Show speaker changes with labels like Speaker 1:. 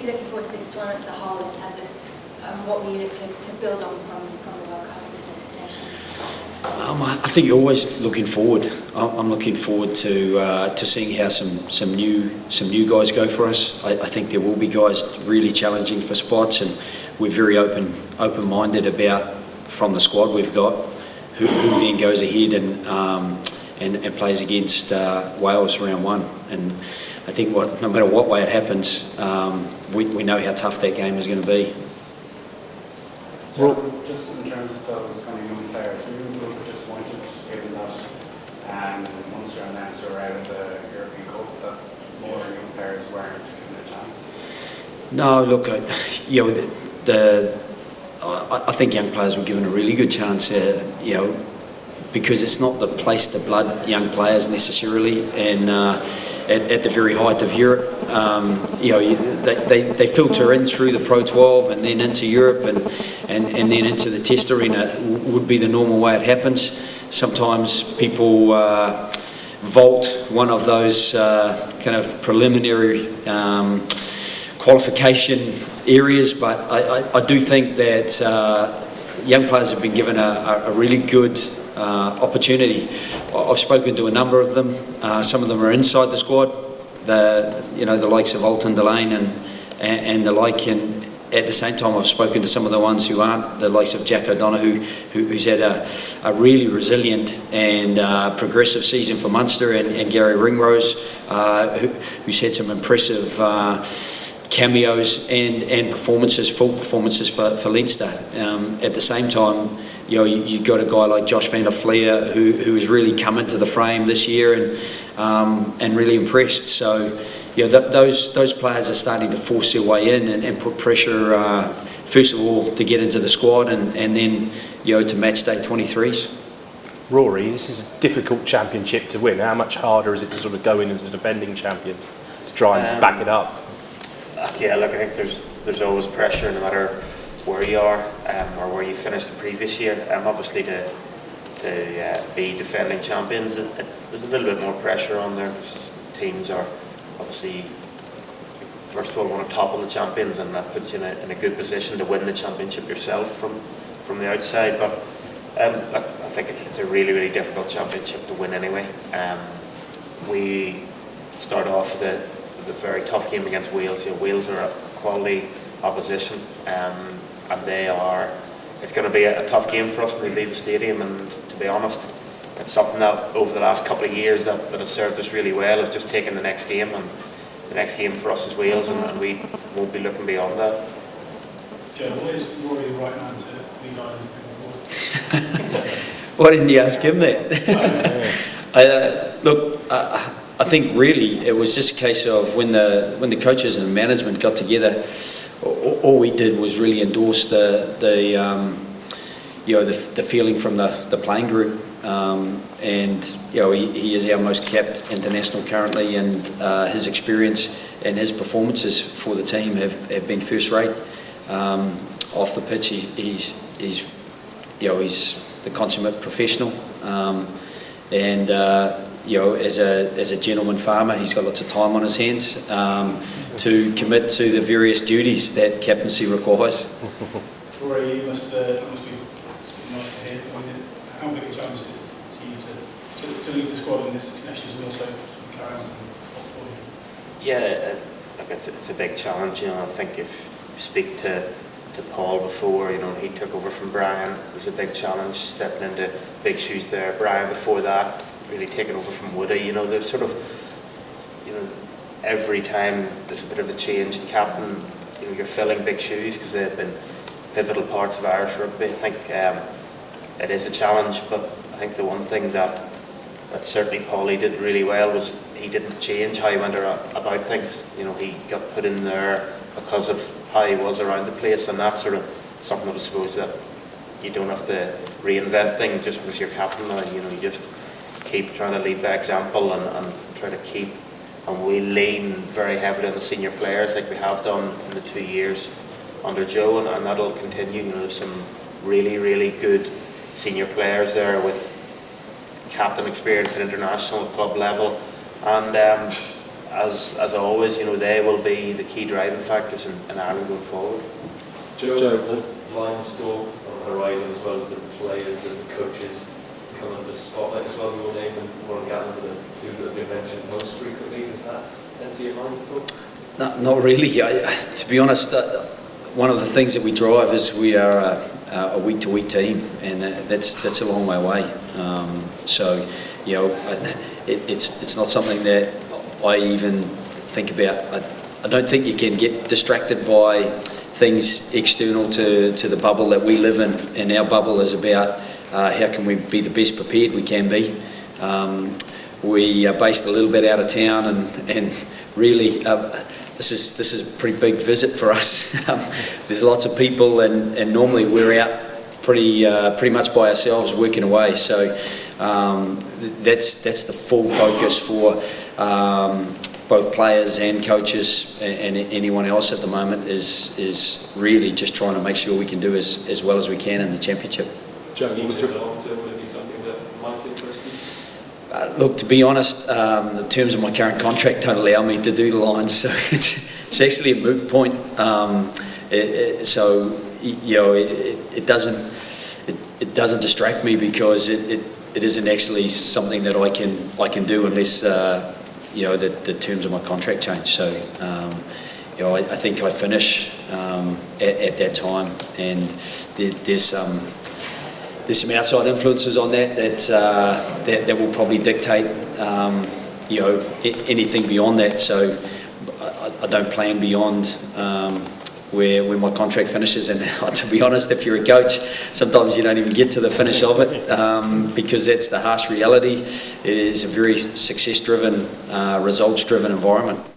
Speaker 1: you looking forward to this tournament as a whole in terms of what will you look to build on from the World Cup into the Six Nations?
Speaker 2: I think you're always looking forward. I'm looking forward to seeing how some new guys go for us. I think there will be guys really challenging for spots, and we're very open-minded about, from the squad we've got, who then goes ahead and plays against Wales round one. And I think no matter what way it happens, we know how tough that game is going to be.
Speaker 3: Just in terms of those kind of young players, are you a little bit disappointed given that Munster and Leinster are out of the European Cup, that more young players weren't given a chance?
Speaker 2: No, look, I think young players were given a really good chance, because it's not the place to blood young players necessarily, and at the very height of Europe, they filter in through the Pro 12 and then into Europe and then into the Test arena would be the normal way it happens. Sometimes people vault one of those kind of preliminary qualification areas, but I do think that young players have been given a really good opportunity. I've spoken to a number of them. Some of them are inside the squad, the likes of Alton Delane and the like. And at the same time, I've spoken to some of the ones who aren't, the likes of Jack O'Donoghue, who's had a really resilient and progressive season for Munster, and Gary Ringrose, who's had some impressive cameos and performances, full performances for Leinster. At the same time, you've got a guy like Josh van der Fleer who has really come into the frame this year and really impressed. So those players are starting to force their way in and put pressure, first of all, to get into the squad and then to match day 23s.
Speaker 4: Rory, this is a difficult championship to win. How much harder is it to sort of go in as the defending champions to try and back it up?
Speaker 5: I think there's always pressure, no matter where you are or where you finished the previous year. Obviously, to be defending champions, there's a little bit more pressure on there. Teams are obviously, first of all, want to topple the champions, and that puts you in a good position to win the championship yourself from the outside. But I think it's a really, really difficult championship to win anyway. We start off with a very tough game against Wales. Wales are a quality opposition, and it's going to be a tough game for us when they leave the stadium. And to be honest, it's something that over the last couple of years that has served us really well, is just taking the next game, and the next game for us is Wales, and we won't be looking beyond that.
Speaker 3: Joe, what is Rory the right man to lead Ireland moving forward?
Speaker 2: Why didn't you ask him that? Look, I think really it was just a case of when the coaches and the management got together, all we did was really endorse the feeling from the playing group, and he is our most capped international currently, and his experience and his performances for the team have been first rate. Off the pitch, he's the consummate professional, and as a gentleman farmer, he's got lots of time on his hands to commit to the various duties that captaincy requires.
Speaker 3: Rory, it must be nice to hear from you. How big a challenge is it to you to lead the squad in this Six Nations and also carry on from top?
Speaker 5: Yeah, it's a big challenge. I think if you speak to Paul before, he took over from Brian. It was a big challenge, stepping into big shoes there. Brian before that, really taking over from Woody. There's sort of, every time there's a bit of a change in captain, you're filling big shoes because they've been pivotal parts of Irish rugby. I think it is a challenge, but I think the one thing that certainly Paulie did really well was he didn't change how he went about things. He got put in there because of how he was around the place, and that's sort of something that I suppose that you don't have to reinvent things just because you're captain now. You just keep trying to lead by example and try to keep, and we lean very heavily on the senior players like we have done in the 2 years under Joe, and that'll continue. There's some really, really good senior players there with captain experience at international club level, and as always, you know, they will be the key driving factors in Ireland going forward.
Speaker 6: Joe, the line still on the horizon, as well as the players and the coaches come under the spotlight as well. Your name and Rory Gallagher are the two that have been mentioned most frequently. Does that enter your mind at all?
Speaker 2: No, not really. To be honest, one of the things that we drive is we are a week-to-week team, and that's a long way away. So, you know, it's not something that I even think about. I don't think you can get distracted by things external to the bubble that we live in, and our bubble is about how can we be the best prepared we can be. We are based a little bit out of town, and really this is a pretty big visit for us. There's lots of people, and normally we're out pretty much by ourselves working away. So that's the full focus for both players and coaches and anyone else at the moment is really just trying to make sure we can do as well as we can in the championship.
Speaker 6: Joe, you was long term, would it be something that might interest you?
Speaker 2: Look, to be honest, the terms of my current contract don't allow me to do the lines, so it's actually a moot point. So you know, it doesn't distract me, because it isn't actually something that I can do unless you know, the terms of my contract change. So you know, I think I finish at that time, and there's some outside influences on that will probably dictate you know, anything beyond that. So I don't plan beyond where my contract finishes. And to be honest, if you're a coach, sometimes you don't even get to the finish of it, because that's the harsh reality. It is a very success-driven, results-driven environment.